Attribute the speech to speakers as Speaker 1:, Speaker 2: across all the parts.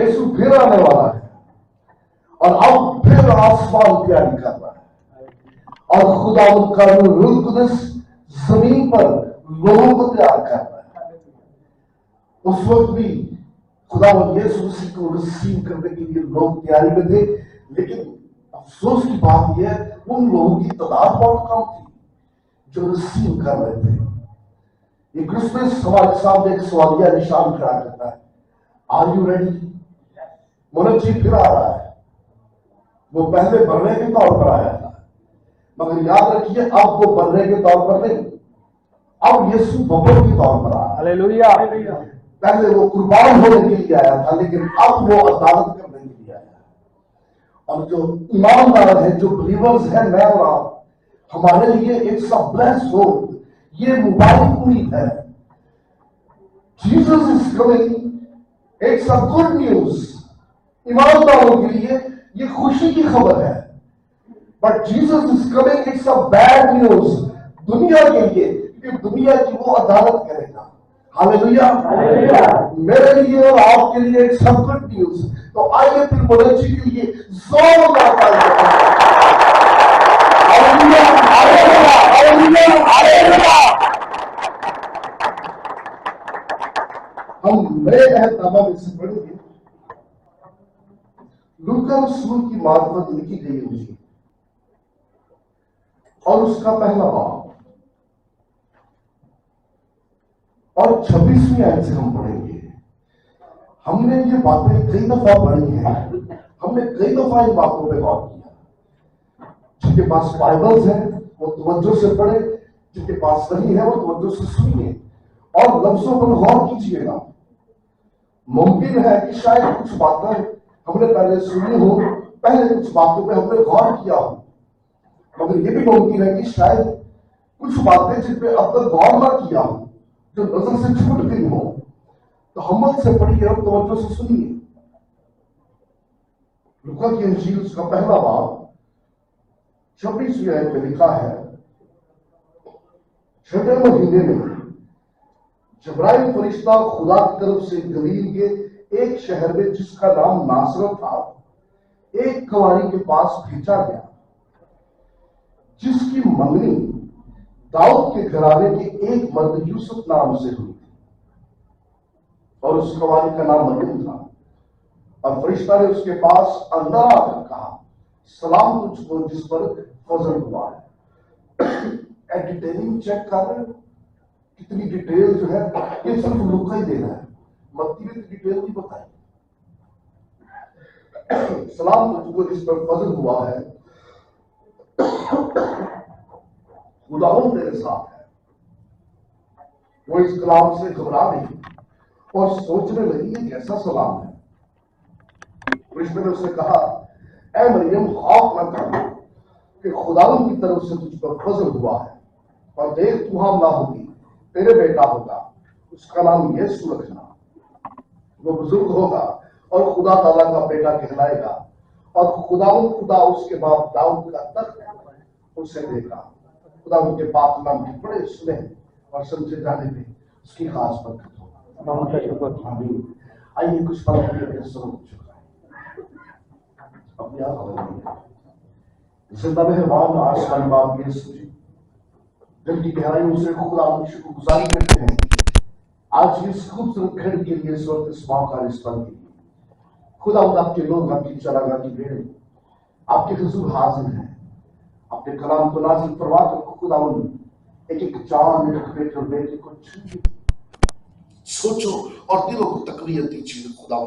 Speaker 1: यीशु फिर आने वाला है और अब फिर आसमान तैयारी कर रहा है और खुदा उनका रूह कुदस जमीन पर लोगों को तैयार कर रहा है। उस वक्त भी खुदा यीशु मसीह को रिसीव करने के लिए लोग तैयारी में थे, लेकिन अफसोस की बात यह है उन लोगों की तादाद बहुत कम थी जो रिसीव कर रहे थे। ये क्रिसमस हमारे सामने एक सवालिया निशान खड़ा करता है, आर यू रेडी? मुनज्जी फिर आ रहा है। वो पहले बनने के तौर पर आया था, मगर याद रखिए अब वो बनने के तौर पर नहीं, अब यीशु बबल के तौर पर आया।
Speaker 2: हालेलुया।
Speaker 1: पहले वो कुर्बान होने के लिए आया था, लेकिन अब वो अदालत करने के लिए आया। और जो ईमानदार है, जो बिलीवर्स है, मैं और आप, हमारे लिए एक सब ब्लेस हो, ये मुबारक उम्मीद है। जीसस इज कमिंग, एक सब गुड न्यूज। ईमानदारों के लिए ये खुशी की खबर है। But Jesus is coming, it's a bad news दुनिया के लिए, क्योंकि दुनिया की वो अदालत करेगा। हालेलुया। मेरे लिए और आपके लिए एक सब गुड न्यूज। तो आइए फिर मुनज्जी के लिए जोरदार तालियां बजाएं। Hallelujah, hallelujah, hallelujah, hallelujah. हम नए अहदनामा में से पढ़ेंगे लूका रसूल की मार्फत लिखी गई इंजील और उसका पहला बाब और 26वीं आयत से हम पढ़ेंगे। हमने ये बातें कई दफा पढ़ी हैं, हमने कई दफा इन बातों पे गौर किया। जिनके पास बाइबल्स है वो तवज्जो से पढ़े, जिनके पास नहीं है वो तवज्जो से सुनिए और लफ्जों पर गौर कीजिएगा। मुमकिन है कि शायद कुछ बातें हमने पहले सुनी हो, पहले कुछ बातों पे हमने गौर किया हो, मगर ये भी मुमकिन है कि शायद कुछ बातें जिन पे अब तक गौर ना किया हो, जो नजर से छूट गई हो। तो हिम्मत से पढ़िए और तवज्जो से सुनिए। लूका की इंजील उसका पहला बाब 26वीं आयत में लिखा है, छठे महीने में जिब्राइल फरिश्ता खुदा की तरफ से गलील के एक शहर में जिसका नाम नासरत था, एक कुंवारी के पास भेजा गया जिसकी मंगनी दाऊद के घराने के एक मर्द यूसुफ नाम से हुई थी और उस कुंवारी का नाम मरियम था। और फरिश्ता ने उसके पास अंदर आकर कहा, सलाम तुझको जिस पर फजल हुआ है। एडिटिंग चेक कर रहे हो? कितनी डिटेल जो है ये सिर्फ लूका ही दे रहा है, मत्ती ने डिटेल नहीं बताई। सलाम तुझको जिस पर फजल हुआ है, खुदावंद तेरे साथ है। वो इस कलाम से घबरा गई और सोचने लगी ये कैसा सलाम है। फरिश्ते ने उससे कहा, ऐ मरियम खौफ न कर कि खुदावंद की तरफ से तुझ पर फजल हुआ है, और देख तू हमला होगी, तेरे बेटा होगा, उसका नाम यीशु रखना। वो बुजुर्ग होगा और खुदा ताला का बेटा कहलाएगा, और खुदा उसके बाप दाऊद का तख्त उसे देगा। खुदा उनके पाप नाम के बड़े सुने और समझे जाने पे उसकी खास बरकत होगी। आमीन। आइए कुछ पल करके सुनो अपने आप जिंदा मेहरबान आसमान बाप यीशु जी, दिल की गहराइयों से खुदा शुक्रगुजारी करते हैं आज इस खूबसूरत घड़ी के लिए, इस वक्त, इस मौका, इस पल के लिए। खुदा आपके लोग, आपकी चरागाह की भेड़ आपके हुजूर हाजिर हैं। अपने कलाम को नाज़िल फरमा कर खुदा एक एक जान, एक बेटे और बेटे को छूए, सोचो और दिलों को तकवीयत दीजिए। खुदा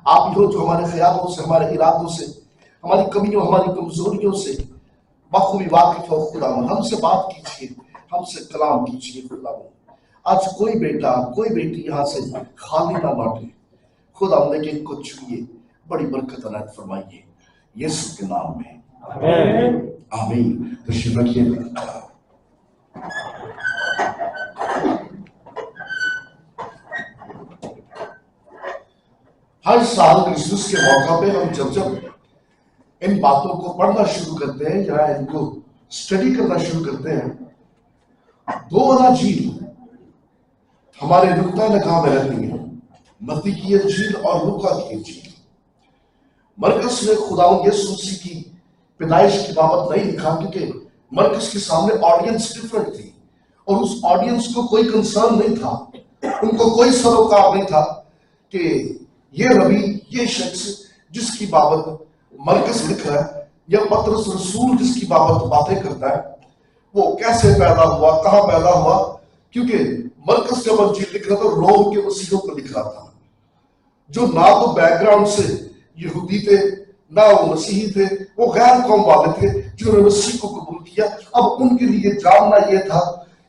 Speaker 1: आप ही हो जो हमारे ख्यालों से, हमारे इरादों से, हमारी कमियों, हमारी कमजोरियों से बखूबी वाकिफ हो। खुदा हमसे बात कीजिए, हमसे कलाम कीजिए। खुदा आज कोई बेटा, कोई बेटी यहाँ से खाली ना लौटे। खुदा लेकिन को छुइए, बड़ी बरकत अनायत फरमाइए यीशु के नाम में, आमीन। तशरीफ रखिए। हर साल क्रिसमस के मौका पे हम जब इन बातों को पढ़ना शुरू करते हैं या इनको स्टडी करना शुरू करते हैं, दो अनाजील हमारे नुक्ता निगाह में रहती है। मत्ती की इंजील और लूका की इंजील। मरकस ने खुदावंद यीशु मसीह की पैदाइश की बाबत नहीं लिखा, क्योंकि मरकस के सामने ऑडियंस डिफरेंट थी और उस ऑडियंस को कोई कंसर्न नहीं था, उनको कोई सरोकार नहीं था कि ये रबी, ये शख्स जिसकी बाबत मरकस लिख रहा है या पतरस रसूल जिसकी बाबत बातें करता है, वो कैसे पैदा हुआ, कहां पैदा हुआ। क्योंकि मरकस जब इंजील लिख रहा था रोम के मसीहों को लिख रहा था, जो ना तो बैकग्राउंड से यहूदी थे ना वो मसीही थे, वो गैर कौम वाले थे जिन्होंने मसीह को कबूल किया। अब उनके लिए जानना यह था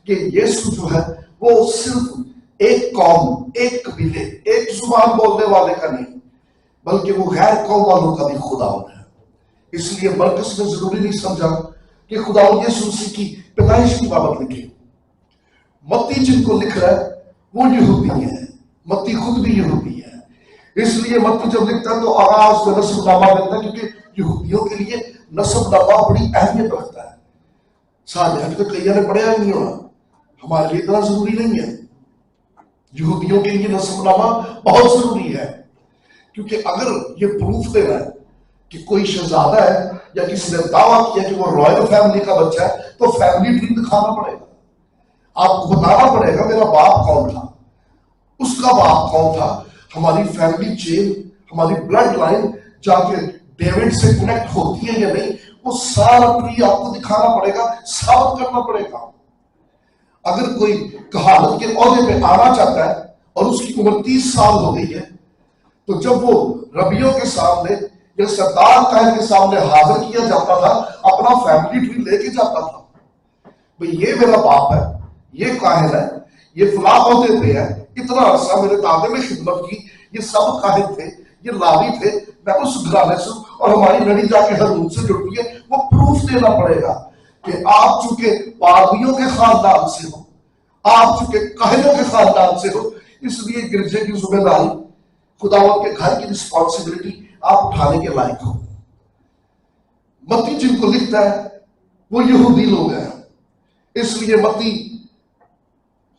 Speaker 1: कि यीशु जो है वो सिर्फ एक कौम, एक कबीले, एक जुबान बोलने वाले का नहीं, बल्कि वो गैर कौम वालों का भी खुदावंद है। इसलिए मरकस ने जरूरी नहीं समझा कि खुदावंद यीशु मसीह की पैदाइश की बाबत लिखे। मत्ती जिनको लिख रहा है वो यहूदी है, मत्ती खुद भी यहूदी है, इसलिए मत्ती जब लिखता है तो आगाज में नस्बनामा लिखता है, क्योंकि यहूदियों के लिए नस्बनामा बड़ी अहमियत रखता है। साथ तो कई ने पढ़ा नहीं होना, हमारे लिए इतना जरूरी नहीं है। यहूदियों के लिए नस्बनामा बहुत जरूरी है, क्योंकि अगर ये प्रूफ देना है कि कोई शहजादा है या किसी ने दावा किया कि वो रॉयल फैमिली का बच्चा है, तो फैमिली ट्री दिखाना पड़ेगा, आपको बताना पड़ेगा मेरा बाप कौन था, उसका बाप कौन था, हमारी फैमिली चेन, हमारी ब्लड लाइन जाके डेविड से कनेक्ट होती है या नहीं, वो सारा ट्री आपको दिखाना पड़ेगा, साबित करना पड़ेगा। अगर कोई कहावत के ओहदे पे आना चाहता है और उसकी उम्र 30 साल हो गई है, तो जब वो रबियों के सामने या सरदार कायद के सामने हाजिर किया जाता था, अपना फैमिली ट्री लेके जाता था, भाई ये मेरा बाप है, ये काहिन है, ये फला ओहदे पे है, इतना अरसा मेरे दादे में खिदमत की, ये सब काहिन थे, ये लावी थे, मैं उस घराने से, और हमारी लड़ी जाके हरून से जुड़ी है। वो प्रूफ देना पड़ेगा कि आप चूंकि पारवियों के खानदान से हो, आप चूंकि काहिनों के खानदान से हो, इसलिए गिरजे की जिम्मेदारी, खुदावंद के घर की रिस्पॉन्सिबिलिटी आप उठाने के लायक हो। मत्ती जिनको लिखता है वो यहूदी लोग हैं, इसलिए मत्ती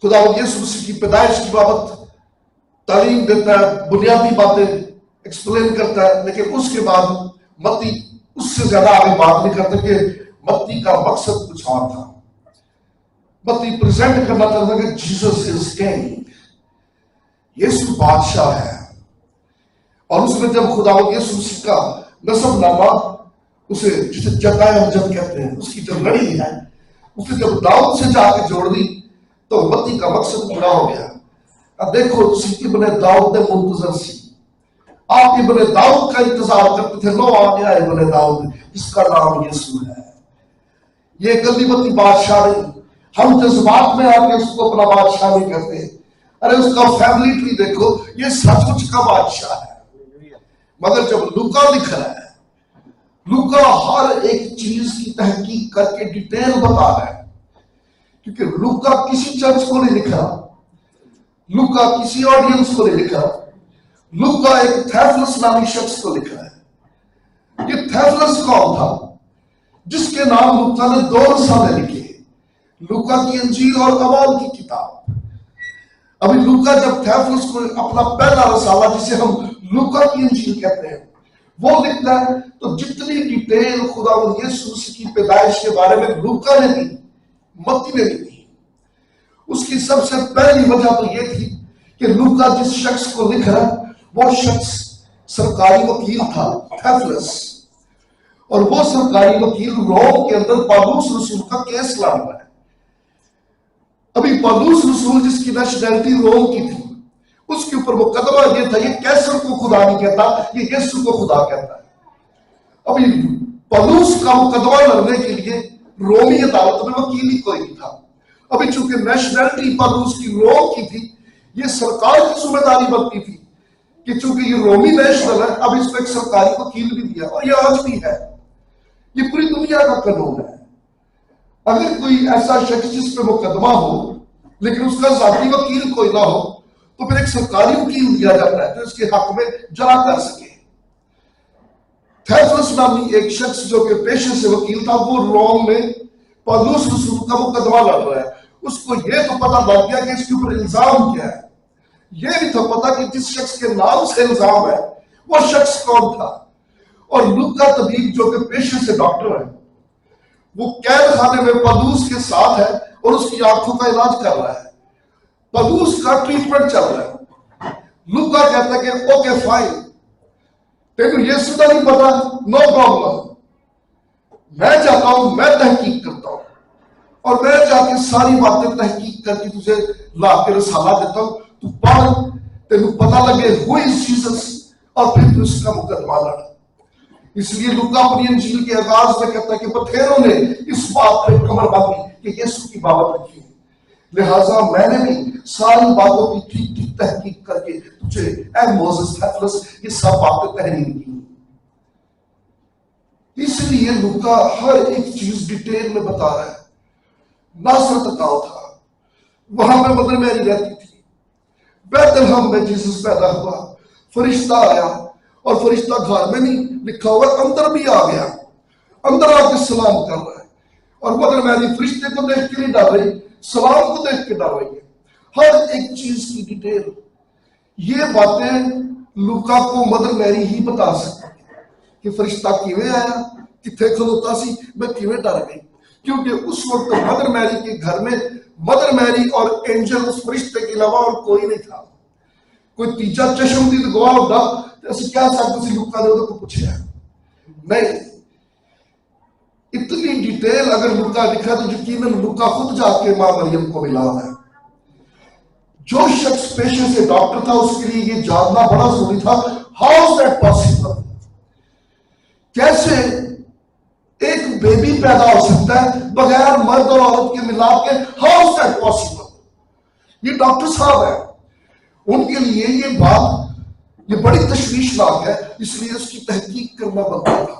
Speaker 1: खुदावंद यीशु मसीह की पैदाइश की बाबत तालीम देता है, बुनियादी बातें एक्सप्लेन करता है, लेकिन उसके बाद मत्ती उससे ज्यादा आगे बात नहीं करता कि मत्ती का मकसद कुछ और था। मत्ती प्रेजेंट करना चाहता कि जीसस इज किंग, यीशु बादशाह है। और उसने जब खुदावंद यीशु मसीह का नसबनामा, उसे जिसे जतायब कहते हैं, उसकी जो लड़ी है, उसे जब दाऊद से जाके जोड़ दी तो मत्ती का मकसद पूरा हो गया। अब देखो, इब्ने दाऊद ने मुंतजर सी, आप इब्ने दाऊद का इंतजार करते थे, लो आ गया इब्ने दाऊद, जिसका नाम यीशु है। ये गलीमती बादशाह नहीं, हम जज्बात में आके उसको अपना बादशाह नहीं कहते। अरे उसका फैमिली ट्री देखो, ये सचमुच का बादशाह है। मगर जब लूका लिख रहा है, लूका हर एक चीज की तहकीक करके डिटेल बता रहा है, क्योंकि लूका किसी चर्च को नहीं लिखा, लूका किसी ऑडियंस को नहीं लिखा, लूका एक थेफलस नामी शख्स को लिखा है। ये थेफलस कौन था? जिसके नाम लूका ने 2 रसाले लिखे, लूका की इंजील और अमाल की किताब। अभी लूका जब थेफलस को अपना पहला रसाला, जिसे हम लूका की इंजील कहते हैं, वो लिखता है, तो जितनी डिटेल खुदावंद यीशु मसीह की पैदाइश के बारे में लूका ने दी, मत्ती ने दी। उसकी सबसे पहली वजह तो यह थी कि लूका जिस शख्स को लिख रहा है वो शख्स सरकारी वकील था, थेफलस, और वो सरकारी वकील रोम के अंदर पौलुस रसूल का केस लड़ रहा है। अभी पौलुस रसूल जिसकी नेशनैलिटी रोम की थी, उसके ऊपर मुकदमा यह था, ये कैसर को खुदा नहीं कहता, ये यीशु को खुदा कहता है। अभी पौलुस का मुकदमा लड़ने के लिए रोमी अदालत में वकील ही कोई नहीं था। अभी चूंकि नेशनैलिटी पौलुस की रोम की थी, ये सरकार की जिम्मेदारी बनती थी कि चूंकि ये रोमी नेशनल है, अब इसको एक सरकारी वकील भी दिया, और ये आज भी है, ये पूरी दुनिया का कानून है। अगर कोई ऐसा शख्स जिस पे मुकदमा हो लेकिन उसका जाती वकील कोई ना हो, तो फिर एक सरकारी वकील दिया जाता है जो इसके हक में जरा कर सके। थेफलस नामी एक शख्स जो कि पेशे से वकील था, वो रोम में पौलुस रसूल का मुकदमा लड़ रहा है। उसको यह तो पता लग गया कि इसके ऊपर इल्जाम क्या है,
Speaker 2: ये नहीं था पता कि जिस शख्स के नाम से इल्जाम है वो शख्स कौन था। और लूका तबीब जो कि पेशे से डॉक्टर है, वो कैद खाने में पलूस के साथ है और उसकी आंखों का इलाज कर रहा है। पलूस का ट्रीटमेंट चल रहा है। लूका कहता है कि ओके फाइन, तेरे ये सुना नहीं पता, नो प्रॉब्लम, मैं जाता हूं, मैं तहकीक करता हूं और मैं जाके सारी बातें तहकीक करके तुझे ला के रसाला देता हूं, तू पढ़, तेन पता लगे हु इज जीसस और फिर तू इसका मुकदमा लड़। इसलिए लूका अपनी इंजील के आगाज में कहता है कि बथेरों ने इस बात पे कमर बांधी कि यीशु की बाबत रखी, लिहाजा मैंने भी सारी बातों की ठीक ठीक तहकीक करके तुझे ए मोसेस थेफलस ये सब बातें तहरीर की। इसलिए लूका हर एक चीज डिटेल में बता रहा है। नासरत गांव था, वहां पे मदर मैरी रहती थी। बैतलहम में जीसस पैदा हुआ, फरिश्ता आया और फरिश्ता घर में नहीं लिखा हुआ, अंदर भी आ गया, अंदर आके सलाम कर रहा है और मदर मैरी फरिश्ते को देख के नहीं डर रही, सलाम को देख के डर रही है। हर एक चीज की डिटेल, ये बातें लूका को मदर मैरी ही बता सकती है कि फरिश्ता किवें आया, किथे खलोता सी, मैं किवें डर गई, क्योंकि उस वक्त मदर मैरी के घर में मदर मैरी और एंजल उस फरिश्ते के अलावा और कोई नहीं था। कोई तीजा चश्मदीद गवाह होता तो असं कह सकते लूका ने को पूछा नहीं। इतनी डिटेल अगर लूका लिखा तो यकीनन लूका खुद जाके मां मरियम को मिला है। जो शख्स पेशे से डॉक्टर था उसके लिए ये जानना बड़ा जरूरी था, हाउ इज दैट पॉसिबल, कैसे एक बेबी पैदा हो सकता है बगैर मर्द और औरत के मिलाप के, हाउ इज दैट पॉसिबल। ये डॉक्टर साहब है, उनके लिए ये बात ये बड़ी तशवीशनाक है, इसलिए उसकी तहकीक करना बनता था।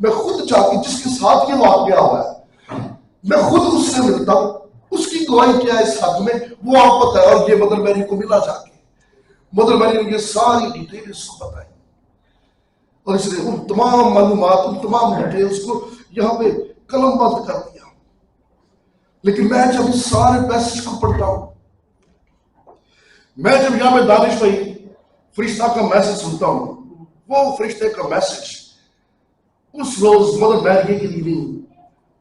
Speaker 2: मैं खुद जाके जिसके साथ ये वाकया हुआ है मैं खुद उससे मिलता हूं, उसकी गवाही क्या है इस हक में वो आप पता है। और ये मदर मैरी को मिला जाके, मदर मैरी ने ये सारी डिटेल इसको बताई और इसने उन तमाम मालूमात, उन तमाम डिटेल्स को यहां पे कलमबंद कर दिया। लेकिन मैं जब इस सारे पैसेज को पढ़ता हूं, मैं जब यहां पे दानिश भाई फरिश्ता का मैसेज सुनता हूं, वो फरिश्ते का मैसेज उस रोज मदर मैरी के लिए नहीं,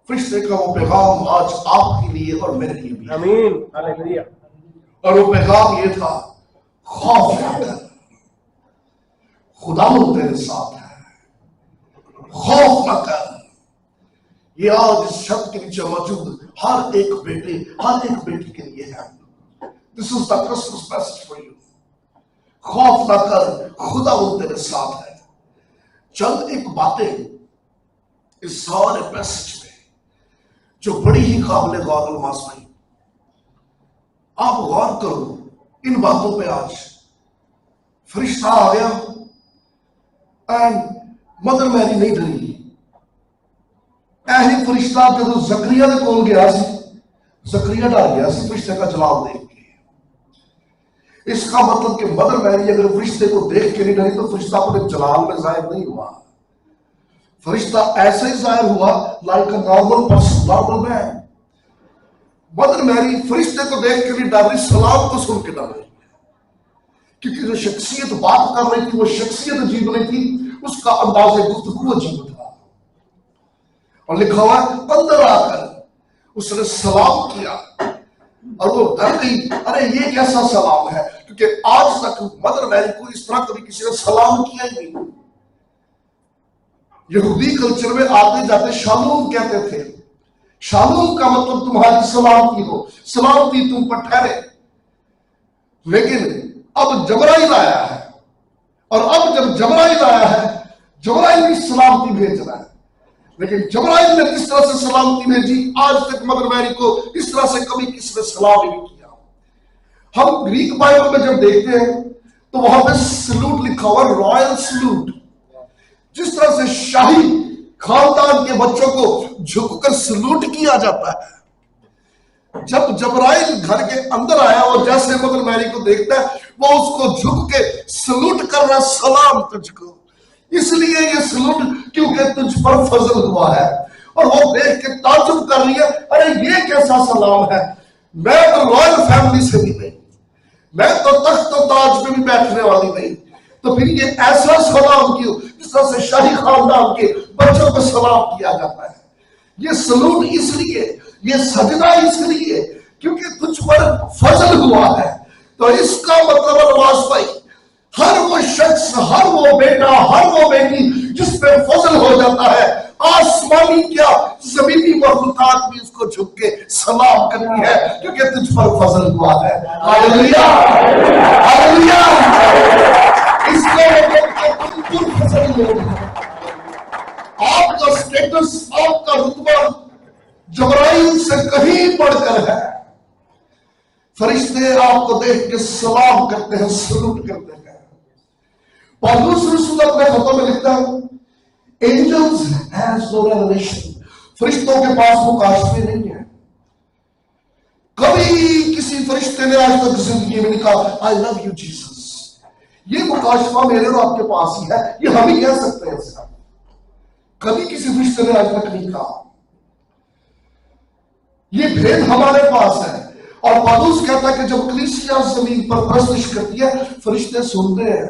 Speaker 2: फरिश्ते का वो पैगाम आज आपके लिए और मेरे लिए भी।
Speaker 3: आमीन, हालेलुया।
Speaker 2: और वो पैगाम ये था, खौफ ना कर, खुदा तेरे साथ है, खौफ ना कर। ये आज इस शब्द के नीचे मौजूद हर एक बेटे, हर एक बेटी के लिए है। This is the Christmas message for you. खौफ ना कर, खुदा तेरे साथ है। चंद एक बातें इस सारे पैसेज में जो बड़ी ही काबिल गौर अलमास भाई, आप गौर करो इन बातों पे। आज फरिश्ता आ गया एंड मदर मैरी नहीं डरी। ऐसी फरिश्ता जो जकरिया के कोल गया सी, जकरिया डर गया सी फरिश्ते का जवाब देख के। इसका मतलब कि मदर मैरी अगर फरिश्ते को देख के नहीं डरी तो फरिश्ता अपने जलाल में जाहिर नहीं हुआ। फरिश्ता ऐसे ही जाहिर हुआ like a normal person, normal man. Mother Mary फरिश्ते को देख के नहीं डर रही, सलाम को सुन के डर रही, क्योंकि जो शख्सियत बात कर रही थी वो शख्सियत अजीब नहीं थी, उसका अंदाज गुफ्तगू अजीब था। और लिखा हुआ अंदर आकर उसने सलाम किया और वो डर गई, अरे ये कैसा सलाम है, क्योंकि आज तक मदर मैरी को इस तरह कभी किसी ने सलाम किया ही नहीं। यहूदी कल्चर में आते जाते शालूम कहते थे। शालूम का मतलब तुम्हारी सलामती हो, सलामती तुम पर ठहरे। लेकिन अब जबराइल आया है और अब जब जबराइल आया है, जबराइल भी सलामती भेज रहा है। लेकिन जबराइल ने किस तरह से सलामती भेजी, आज तक मदर मैरी को इस तरह से कभी किसी ने सलाम नहीं किया। हम ग्रीक बाइबल में जब देखते हैं तो वहां पे सलूट लिखा हुआ, रॉयल सलूट। जिस तरह से शाही खानदान के बच्चों को झुककर सलूट किया जाता है, जब जबराइल घर के अंदर आया और जैसे मदर मैरी को देखता है वो उसको झुक के सलूट कर रहा, सलाम तुझको। इसलिए ये सलूट क्योंकि तुझ पर फजल हुआ है। और वो देख के ताज्जुब कर रही है, अरे ये कैसा सलाम है, मैं तो रॉयल फैमिली से भी नहीं, मैं तो तख्त और ताज पे भी बैठने वाली नहीं। तो फिर ये ऐसा सलाम क्यों जिस तरह से शाही खानदान के बच्चों को सलाम किया जाता है। ये सलूट इसलिए, ये सजदा इसलिए क्योंकि तुझ पर फजल हुआ है। तो इसका मतलब नवाज भाई, हर वो शख्स, हर वो बेटा, हर वो बेटी जिस पे फजल हो जाता है, आसमानी क्या जमीनी मखलूकात भी उसको झुक के सलाम करती है क्योंकि तुझ पर फजल हुआ है। Hallelujah, hallelujah. इसको तुम फजल लोग हो। आपका स्टेटस, आपका रुतबा जबराइल से कहीं बढ़कर है। फरिश्ते आपको देख के सलाम करते हैं, सलूट करते हैं। पौलुस रसूल अपने खतों में लिखता है, एंजल्स हैज नो रेवलेशन, फरिश्तों के पास मुकाशफे नहीं है। कभी किसी फरिश्ते ने आज तक जिंदगी में नहीं कहा आई लव यू जीसस। ये मुकाशफा मेरे और आपके पास ही है, ये हम ही कह सकते हैं इसका। कभी किसी फरिश्ते ने आज तक नहीं कहा। ये भेद हमारे पास है। और पौलुस कहता है कि जब कलीसिया जमीन पर प्रस्तुत करती है, फरिश्ते सुनते हैं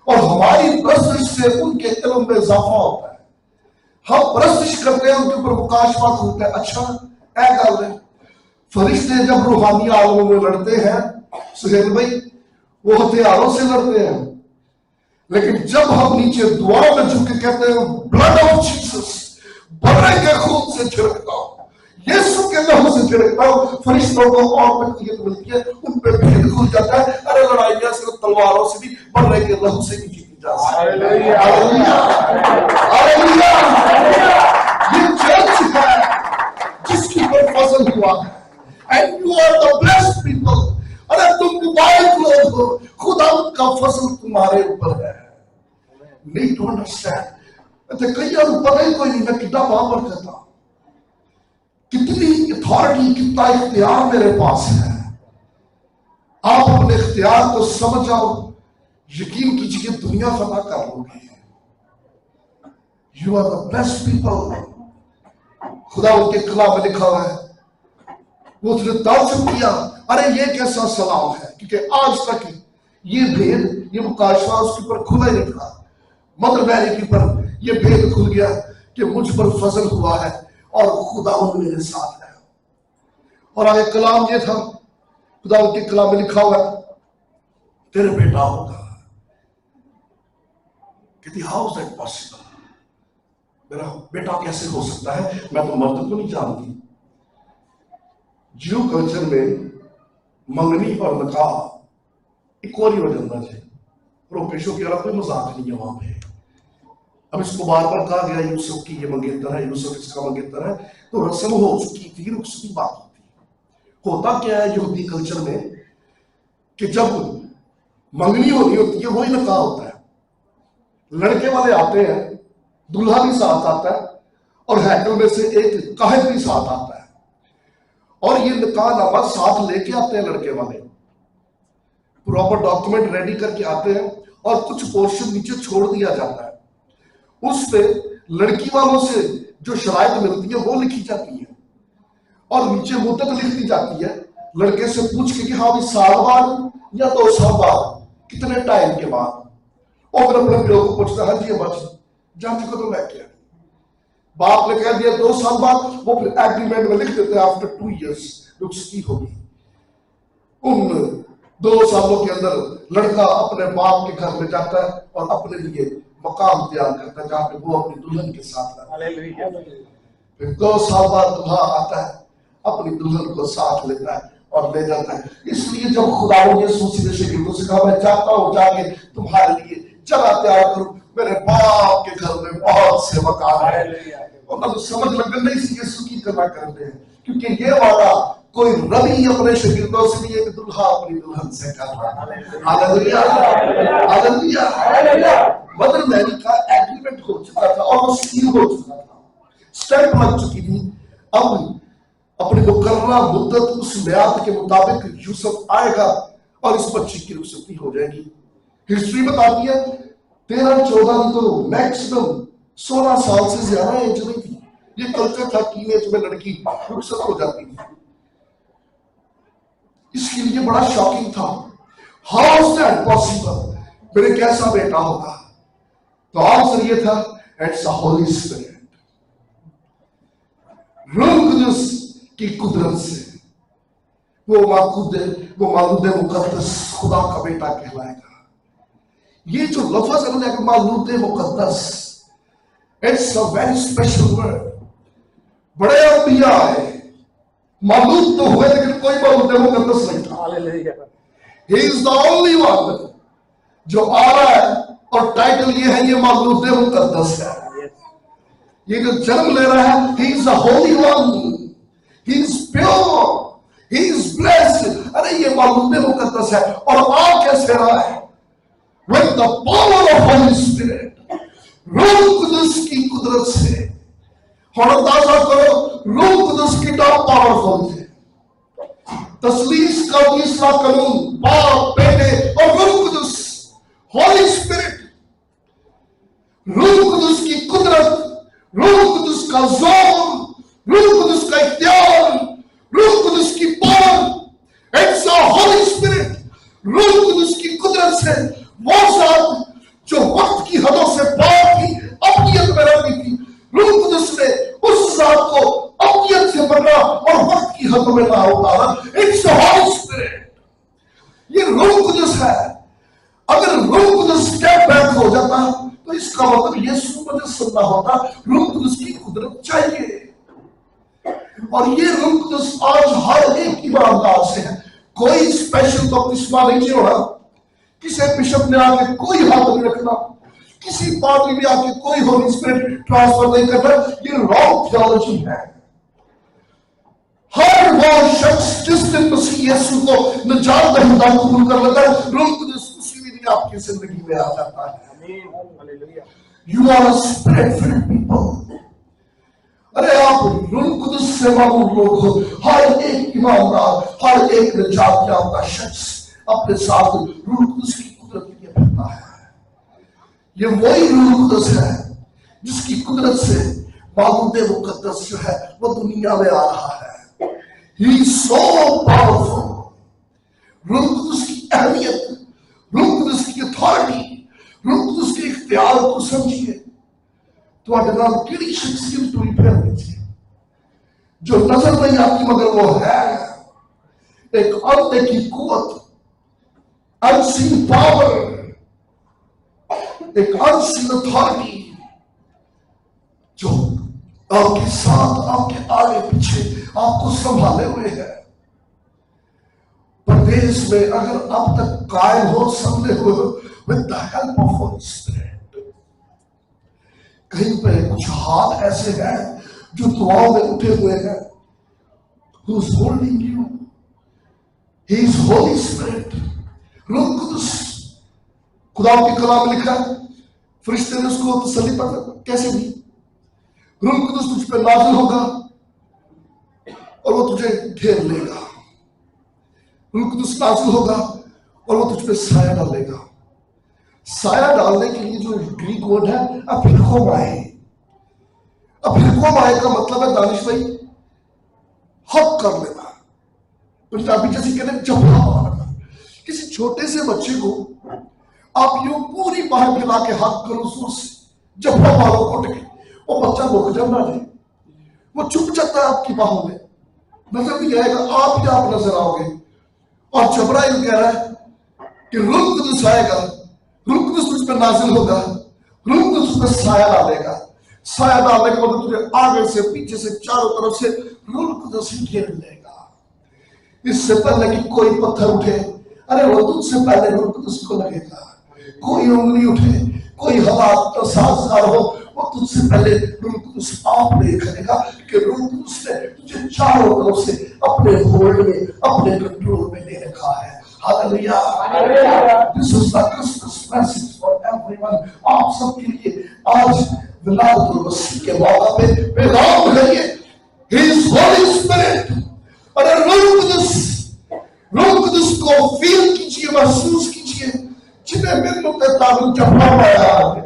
Speaker 2: और हमारी प्रस्तुत से उनके इल्म में इजाफा होता है। हम प्रस्तुत करते हैं, उनके ऊपर मुकाशफा खुलता है। अच्छा ऐ गल है, फरिश्ते जब रूहानी आलमों में लड़ते हैं सुहेल भाई, वो हथियारों से लड़ते हैं, लेकिन जब हम नीचे दुआ में झुक के कहते हैं ब्लड ऑफ जीसस, बर्रे के खून से छिड़कता हूं, यीशु के लहू से छिड़कता हूं, फरिश्तों को और तकलीफ मिलती है, उन पे भेद खुल जाता है। अरे लड़ाइयां सिर्फ तलवारों से भी, बर्रे के लहू से भी जीती जा सकती है। Hallelujah, hallelujah. ये चर्च है जिसकी पर फजल हुआ है। And you are the blessed people. अरे तुम मुबारक लोग हो, खुदा का फजल तुम्हारे ऊपर है। नहीं टू अंडरस्टैंड। कई बार पता ही कोई नहीं मैं कितना पावर करता, कितनी अथॉरिटी, कितना इख्तियार मेरे पास है। आप अपने इख्तियार को समझ जाओ, यकीन कीजिए दुनिया फतह कर लोगे। You are the best people. खुदा उनके कलाम में लिखा हुआ है, वो उसने ताज्जुब किया, अरे ये कैसा सलाम है, क्योंकि आज तक ये भेद, ये मुकाशफा उसके ऊपर खुला ही नहीं था। मदर मैरी के पर ये भेद खुल गया कि मुझ पर फजल हुआ है और खुदा मेरे साथ है। और आगे कलाम ये था, खुदा के कलाम में लिखा हुआ है तेरे बेटा होगा। कहती हाउ इज दैट पॉसिबल, मेरा बेटा कैसे हो सकता है, मैं तो मर्द को नहीं जानती। ज्यू कल्चर में मंगनी और निकाह एक और ही वजह है, प्रोपेशो के अलावा कोई मजाक नहीं है वहां पे। अब इसको बार बार कहा गया यूसुफ की ये मंगेतर है, यूसुफ इसका मंगेतर है, तो रस्म हो चुकी थी, रुखसती बाकी थी। होता क्या है यहूदी कल्चर में कि जब मंगनी होनी होती है वही निकाह होता है। लड़के वाले आते हैं, दूल्हा भी साथ आता है और हैकल में से एक काहिर भी साथ आता है, और ये निकाह नामा साथ लेके आते हैं लड़के वाले, प्रॉपर डॉक्यूमेंट रेडी करके आते हैं और कुछ पोर्शन नीचे छोड़ दिया जाता है। उस पे लड़की वालों से जो शराइत मिलती है वो लिखी जाती है और नीचे मुद्दत लिख दी जाती है, लड़के से पूछ के कि हाँ भी साल बाद या 2 साल बाद, कितने टाइम के बाद। और फिर अपने पिता को पूछता है जी बस जाति को तो मैं क्या, बाप ने कह दिया 2 साल बाद, वो फिर एग्रीमेंट में लिख देते हैं आफ्टर 2 years रुखसती होगी। उन 2 सालों के अंदर लड़का अपने बाप के घर में जाता है और अपने लिए मकाम तैयार करता है जहां पे वो अपनी दुल्हन के साथ रहता है। फिर 2 साल बाद दूल्हा आता है, अपनी दुल्हन को साथ लेता है और ले जाता है। इसलिए जब खुदा ने यीशु ने शगीर्दों से कहा मैं चाहता हूं जाके तुम्हारे लिए जगह तैयार करूं, मेरे बाप के घर में बहुत से मकान है, और मतलब समझ लग नहीं यीशु की गला करते हैं, क्योंकि ये वादा कोई रबी अपने शगीर्दों से नहीं है कि दुल्हा अपनी दुल्हन से कर रहा है। Hallelujah, hallelujah, hallelujah. Mother Mary का एग्रीमेंट हो चुका था और वो सील हो चुका था, स्टैंप लग चुकी थी। अब अपनी मुकर्ररा मुद्दत उस मियाद के मुताबिक यूसुफ आएगा और इस बच्ची की रुखसती हो जाएगी। हिस्ट्री बताती है 13-14 तो मैक्सिमम 16 साल से ज्यादा एज नहीं थी। ये कल्चर था टीनेज में लड़की रुखसत हो जाती थी। इसके लिए बड़ा शॉकिंग था हाउ इज दैट पॉसिबल? मेरे कैसा बेटा होगा? तो आंसर ये था, इट्स द होली स्पिरिट। रूह कुदस की कुदरत से वो मालूद मुकद्दस खुदा का बेटा कहलाएगा। ये जो लफ्ज है मालूद मुकद्दस, it's a very special word. बड़े अंबिया आए, मालूद तो हुए लेकिन कोई मालूद मुकद्दस नहीं था। He is the only one जो आ रहा है और टाइटल ये है, ये मालूद मुकद्दस है। ये जो जन्म ले रहा है, he is the Holi one, he is pure, he is blessed. अरे ये मालूद मुकद्दस है। और आ कैसे रहा है? With the power of Holi spirit, रूह कुदस की कुदरत से। और अंदाजा करो, रूह कुदस कितना पावरफुल थे। तस्लीस का तीसरा कानून, बाप, बेटे और रूह कुदस, होली स्पिरिट। रूह कुदस की कुदरत, रूह कुदस का जोर, रूह कुदस का इख्तियार, रूह कुदस की power, it's a Holi spirit. रूह कुदस की कुदरत से वो जात जो वक्त की हदों से बाहर थी, अपनियत में रहती थी, रूह कुदस ने उस जात को अपनियत से पकड़ा और वक्त की हदों में ना उतारा। It's a Holi spirit. ये रूह कुदस है। अगर रूह कुदस स्टेप बैक हो जाता तो इसका मतलब यीशु मुझे सुनना होता, रूह कुदस की कुदरत चाहिए। और ये रूह कुदस आज हर एक ईमानदार से है। कोई स्पेशल बपतिस्मा नहीं होना, किसी बिशप ने आके कोई हाथ नहीं रखना, किसी पादरी में आके कोई होली स्पिरिट ट्रांसफर नहीं करना। ये रॉन्ग थियोलॉजी है। हर वो शख्स जिस दिन मसीह यीशु को निजात दहिंदा कबूल कर लेता है, रूह कुदस उसी दिन आपकी जिंदगी में आ जाता है। You are a spirit filled people. अरे आप रूह कुदस से मामूल लोग हो। हर एक ईमानदार, हर एक निजात याफ्ता शख्स अपने साथ रूह कुदस की कुदरत के लिए फिरता है। ये वही रूह कुदस है जिसकी कुदरत से मालूद मुकद्दस जो है वो दुनिया में आ रहा है। He is so powerful। रूह कुदस की अहमियत, रूह कुदस की अथॉरिटी, रूह कुदस के इख्तियार को समझिए। तो नाल किड़ी शख्सियत टूरी फिर दीजिए जो नजर नहीं आती मगर वो है। एक अनदेखी कुवत, अनसीन पावर, एक अनसीन अथॉरिटी जो आपके साथ, आपके आगे पीछे आपको संभाले हुए है। प्रदेश में अगर अब तक कायम हो, संभले हुए हो, with the help of Holi spirit. कहीं पे कुछ हाथ ऐसे हैं जो दुआओं में उठे हुए हैं। Who is holding you? He is Holy Spirit। रूह कुदस, खुदा की कलाम में लिखा है, फरिश्ते ने उसको तसल्ली पर कैसे दी? रूह कुदस तुझ पे नाज़िल होगा और वो तुझे घेर लेगा। रूह कुदस नाज़िल होगा और वो तुझ पे साया डालेगा। साया डालने के लिए जो ग्रीक वर्ड है अफिकोमाए। अफिकोमाए का मतलब है दानिश भाई हक कर लेना। पंजाबी जैसे कहते हैं जबड़ा मारना। किसी छोटे से बच्चे को आप यूं पूरी बाहर फैला के हक करो, जोर से जबड़ा मारो कोट के, वो बच्चा रुक जाना है, वो चुप जाता है आपकी बाहों में, नजर नहीं आएगा, आप ही आप नजर आओगे। और जबड़ा यूं कह रहा है कि रूह कुदस आएगा, रूह कुदस तुझ पर नाजिल होगा, रूह कुदस तुझ पर साया डालेगा। साया डालने के बाद तुझे आगे से पीछे से चारों तरफ से रूह कुदस ही घेर लेगा। इससे पहले कि कोई पत्थर उठे, अरे वो तुझसे पहले रूह कुदस को लगेगा। कोई उंगली उठे, कोई हालात तो साजगार हो, वो तुझसे पहले रूह कुदस आप नहीं करेगा कि रूह कुदस ने तुझे चारों तरफ से अपने होल्ड में, अपने कंट्रोल में ले रखा है। Hallelujah. This is the Christmas message for everyone. आप सबके लिए आज विलादतुल मसीह के मौका पे पैगाम है ये, ही इज होली स्पिरिट। अरे रूह कुदस को फील कीजिए, महसूस कीजिए। जिन्हें मेरे पे ताबीर जपा पाया है,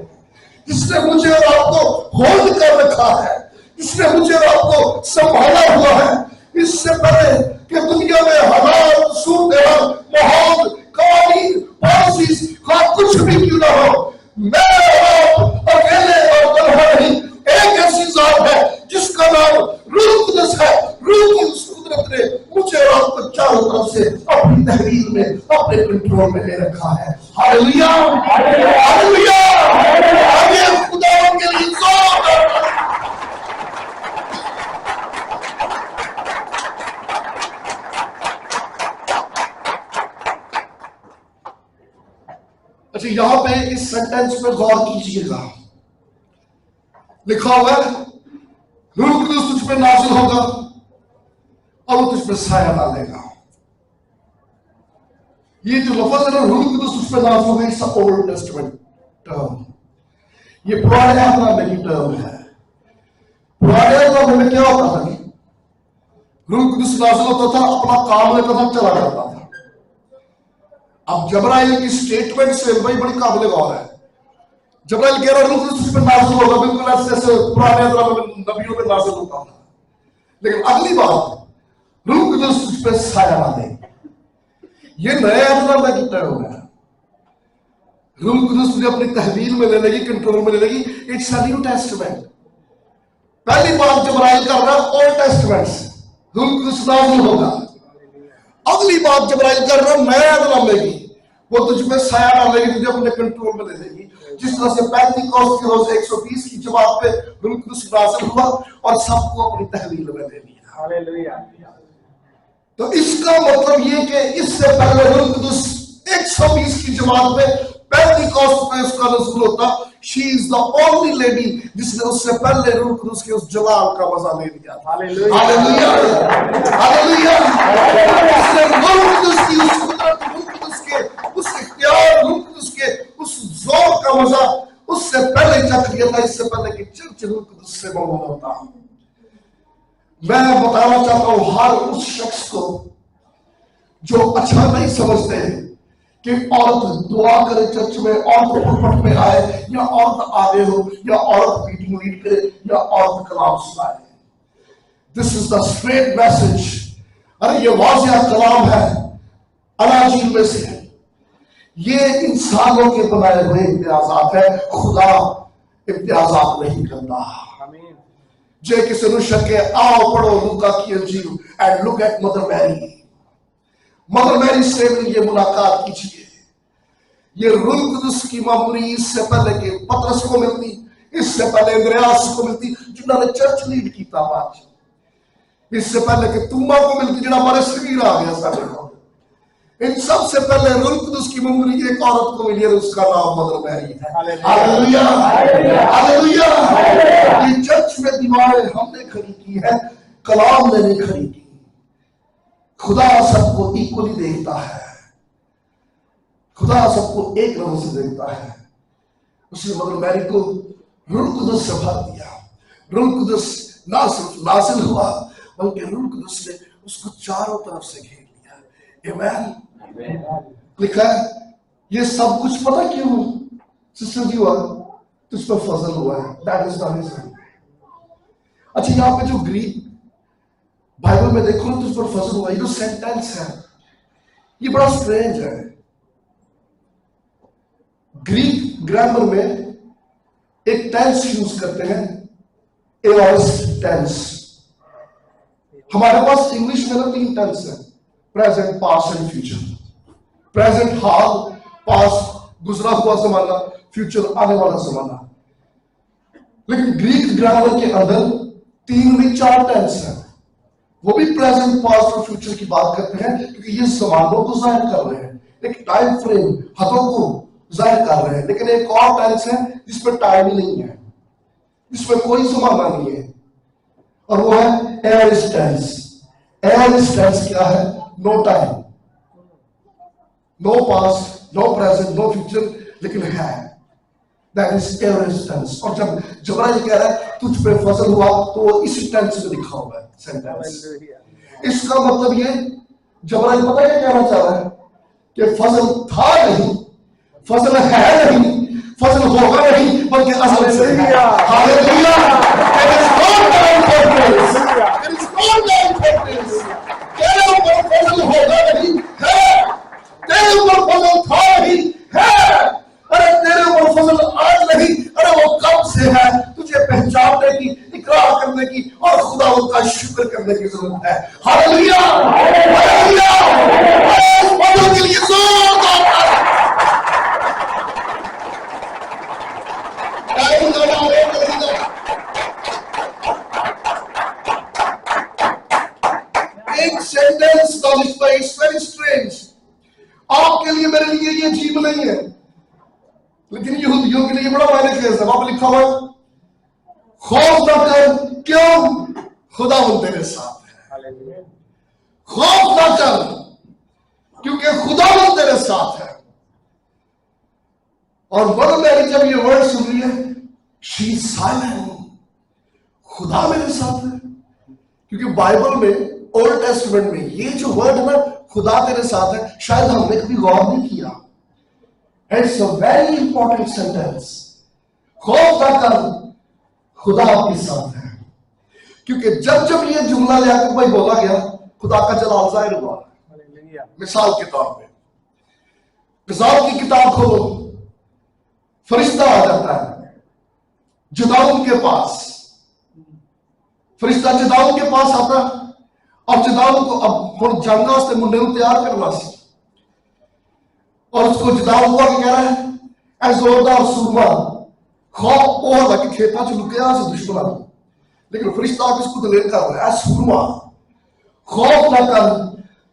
Speaker 2: जिसने मुझे और आपको होल्ड कर रखा है, जिसने मुझे और आपको संभाला हुआ है। इससे पहले कि दुनिया में हालात, सूरत, माहौल, कवानीन चारों तरफ से अपनी तहरीर में, अपने कंट्रोल में ले रखा है। हालेलुया, हालेलुया, आगे खुदा के लिए जोर। अच्छा, यहां पे इस सेंटेंस पे गौर कीजिएगा, लिखा हुआ है रूह कुदूस तुझ पे नाज़िल होगा और वो तुझ पे साया डालेगा। ये जो लफ्ज है ना, रूह कुदूस तुझ पे नाज़िल होगा, इट्स ओल्ड टेस्टामेंट टर्म। ये पुराने अहद की टर्म है। पुराने अहद में क्या होता था कि रूह कुदूस नाज़िल होता था, अपना काम लेता था, चला जाता था। अब जबराइल की स्टेटमेंट से भाई बड़ी काबिल गौर है। जबराइल कह रहा है रूह कुदूस पे नाज़िल होगा, बिल्कुल ऐसे पुराने नबियों पे नाज़िल होता था। लेकिन अगली बात, रूह कुदूस तुझ पे साया डालेगा, ये नए अहद की टर्म है। रूह कुदूस तुझे अपनी तहवील में ले लेगी, कंट्रोल में ले लेगी। It's a new testament. पहली बात जबराइल कर रहा है ओल्ड टेस्टामेंट से, रूह कुदूस नाज़िल होगा। अगली बात जबराइल कर रहा है नए अहद की, वो तुझ पे साया डालेगी, तुझे अपने कंट्रोल में ले लेगी। जिस तरह से पेंटिकोस्ट के रोज 120 की जमात पे रूह कुदूस नाज़िल हुआ और सबको अपनी तहवील में ले लिया। हालेलुया। तो इसका मतलब ये कि इससे पहले रूह कुदूस 120 की जमात पे पेंटिकोस्ट पे उसका नज़ूल होता। She is the only lady जिसने उससे पहले रूह कुदूस के उस जलाल का मजा ले लिया। हालेलुया, हालेलुया, जिसने रूह कुदूस की उस कुदरत, रूह कुदूस के उस इख्तियार, रूह कुदूस के उस जोर का मजा उससे पहले चख लिया था, इससे पहले कि चर्च रूह कुदूस से मौजूद होता। मैं बताना चाहता हूं हर उस शख्स को जो अच्छा नहीं समझते कि औरत दुआ करे चर्च में, औरत पुलपट में आए, या औरत आगे हो, या औरत मीटिंग लीड करे, या औरत कलाम सुनाए। This is the straight message. अरे ये वाज़िह कलाम है अनाजील में से। ये इंसानों के बनाए हुए इम्तियाजात है, खुदा इम्तियाजात नहीं करता। जे किसी नु शके आओ पढ़ो लूका की इंजील and look at mother Mary. Mother Mary से ये मुलाकात कीजिए। ये रूह कुदूस की मामूली इससे पहले के पतरस को मिलती, इससे पहले अंद्रयास को मिलती जिन्होंने चर्च लीड किया बात, इससे पहले कि तुमा को मिलती जिन्होंने हमारे शरीर आ गया सारे को। इन सबसे पहले रूह कुदूस की मामूली एक औरत को मिली है, उसका नाम मदर मैरी है। Hallelujah, hallelujah. ये चर्च में दीवारें हमने खड़ी की है, कलाम ने नहीं खड़ी की। खुदा सबको इक्वली देखता है, खुदा सबको एक नजर से देखता है। उसने मदर मैरी को रूह कुदूस से भर दिया। रूह कुदूस ना सिर्फ नाज़िल हुआ बल्कि रूह कुदूस ने उसको चारों तरफ से घेर लिया। आमीन। लिखा है ये सब कुछ पता क्यों सिस्टर जी हुआ, तुझ पर फजल हुआ है। That is the reason. अच्छा, यहाँ पे जो ग्रीक बाइबल में देखो ना, तुझ पर फजल हुआ, ये जो सेंटेंस है ये बड़ा स्ट्रेंज है। ग्रीक ग्रामर में एक टेंस यूज करते हैं, एओरिस्ट टेंस। हमारे पास इंग्लिश में ना 3 टेंस है, present, past and future. Present hall, past गुजरा हुआ जमाना, फ्यूचर आने वाला जमाना। लेकिन ग्रीक ग्रामर के अंदर 3 भी 4 टेंस है। वो भी प्रेजेंट, पास्ट और फ्यूचर की बात करते हैं क्योंकि ये जमानों को जाहिर कर रहे हैं, एक टाइम फ्रेम, हदों को जाहिर कर रहे हैं। लेकिन एक और टेंस है जिसमें टाइम ही नहीं है, जिसमें कोई जमाना नहीं है, और वो है एयरिस्ट टेंस। एयरिस्ट टेंस क्या है? No time, no past, no present, no future, लेकिन है, दैट इज एयरिस्ट टेंस। और जब जबराइल कह रहा है तुझ पे फजल हुआ, तो वो इसी टेंस में लिखा हुआ है सेंटेंस। इसका मतलब ये जबराइल पता है क्या कहना चाह रहा है कि फजल था नहीं, फजल है नहीं, फजल होगा नहीं, बल्कि असल से है। Hallelujah. There is no time for praise. There is no time for praise. तेरे ऊपर फजल होगा नहीं है, तेरे ऊपर फजल था नहीं है, अरे तेरे ऊपर फजल आज नहीं, अरे वो कब से है। तुझे पहचानने की, इकरार करने की और खुदा का शुक्र करने की जरूरत है। Hallelujah, hallelujah. silence down this place, very strange. आपके लिए मेरे लिए ये अजीब नहीं है, लेकिन यहूदियों के लिए बड़ा मायने खेलता है। वहां पर लिखा हुआ खौफ न कर, क्यों? खुदावंद तेरे साथ है। खौफ न कर क्योंकि खुदावंद तेरे साथ है। और मदर मैरी जब ये वर्ड सुन रही है, शी इज साइलेंट, खुदा मेरे साथ है। क्योंकि बाइबल में, ओल्ड टेस्टमेंट में ये जो वर्ड है ना, खुदा तेरे साथ है, शायद हमने कभी गौर नहीं किया। It's a very important sentence. खौफ ना कर, खुदा आपके साथ है। क्योंकि जब जब ये जुमला याकूब भाई बोला गया, खुदा का जलाल जाहिर हुआ। मिसाल के तौर पे मिसाल की किताब खोलो, फरिश्ता आ जाता है जदाऊन के पास। फरिश्ता जदाऊन के पास आता है और जदाऊन को अब जंगा उसने मुंडे को तैयार करना सी, और उसको जदाऊन को कह रहा है ऐ जोरदार सूरमा खौफ ओह कि खेता च लुकिया से दुश्मन। लेकिन फरिश्ता किसको दलेर कर रहा है, ऐ सूरमा खौफ ना कर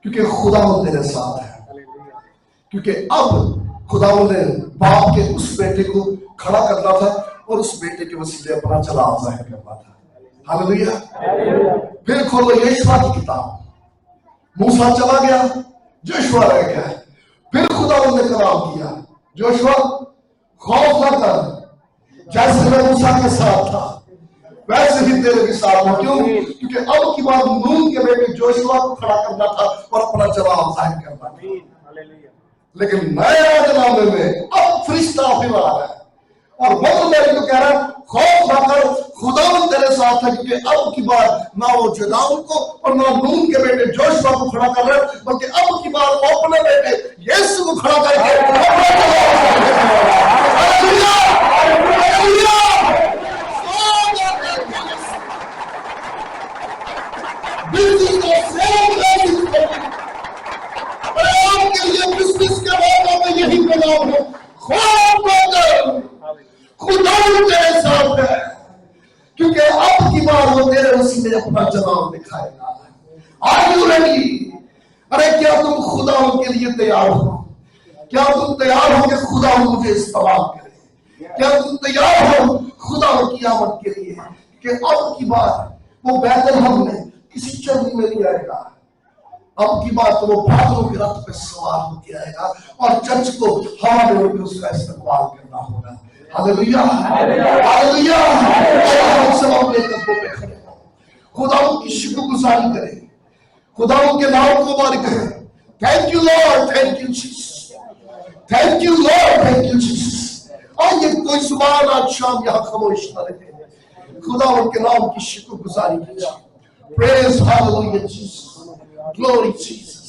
Speaker 2: क्योंकि खुदा तेरे साथ है। क्योंकि अब खुदा ने बाप के उस बेटे को खड़ा करना था और उस बेटे के वसीले अपना जलाल जाहिर करना था। हालेलुया। फिर खोलो यहोशुआ की किताब। मूसा चला गया, जोशुआ रह गया। फिर खुदा ने कलाम किया, जोशुआ खौफ ना कर, जैसे मैं मूसा के साथ था वैसे ही तेरे भी साथ हूं। क्यों? क्योंकि अब की बात नून के बेटे जोशुआ को खड़ा करना था और अपना जलाल जाहिर करना था। लेकिन नए जमाने में अब फरिश्ता फिर आ रहा है और मदर मैरी को कह रहा है खौफ ना कर, खुदावंद तेरे साथ है। क्योंकि अब की बार ना वो जदाऊन को और ना नून के बेटे जोशुआ को खड़ा कर रहे, बल्कि अब की बार वो अपने बेटे यीशु को खड़ा करके क्रिसमस के बाद में यही पैगाम है, खौफ ना कर, खुदावंद तेरे साथ है। क्योंकि अब की बार वो तेरे वसीले अपना जलाल दिखाएगा। Are you ready? अरे क्या तुम खुदावंद के लिए तैयार हो? क्या तुम तैयार हो कि खुदावंद मुझे इस्तेमाल करे? क्या तुम तैयार हो खुदावंद की आमद के लिए कि अब की बार वो बैतलहम में किसी चरनी में नहीं आएगा। अब की बात तो वो बादलों के रथ पे सवार होकर आएगा और चर्च को हवा में उड़कर उसका इस्तेमाल करना होगा। Hallelujah, hallelujah. हम सब अपने कदमों पे खड़े हो, खुदावंद की शुक्रगुजारी करें, खुदावंद के नाम को मुबारक करें। Thank you Lord, thank you Jesus, thank you Lord, thank you Jesus. और ये कोई जुबान आज शाम यहाँ खामोश न रहे, खुदावंद के नाम की शुक्रगुजारी कीजिए। Praise hallelujah Jesus, glory Jesus.